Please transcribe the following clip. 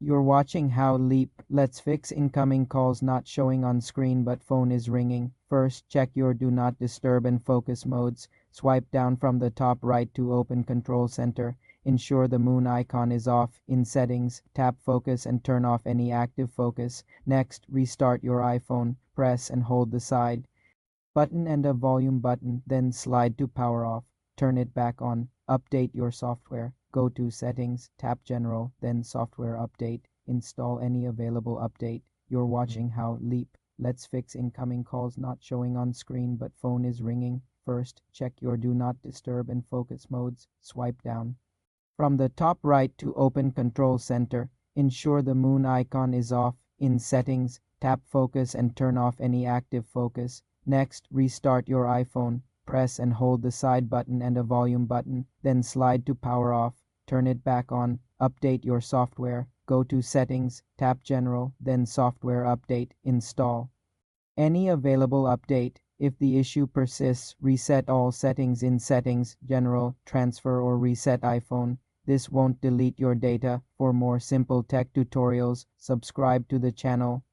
You're watching How Leap. Let's fix incoming calls not showing on screen but phone is ringing. First, check your Do Not Disturb and Focus modes. Swipe down from the top right to open Control Center. Ensure the moon icon is off. In Settings, tap Focus and turn off any active focus. Next, restart your iPhone. Press and hold the side button and a volume button, then slide to power off. Turn it back on. Update your software. Go to Settings, tap General, then Software Update. Install any available update. You're watching How Leap. Let's fix incoming calls not showing on screen but phone is ringing. First, check your Do Not Disturb and Focus modes. Swipe down from the top right to open Control Center. Ensure the moon icon is off. In Settings, tap Focus and turn off any active focus. Next, restart your iPhone. Press and hold the side button and a volume button, then slide to power off. Turn it back on. Update your software. Go to Settings, tap General, then Software Update. Install any available update. If the issue persists, reset all settings in Settings, General, Transfer or Reset iPhone. This won't delete your data. For more simple tech tutorials, subscribe to the channel.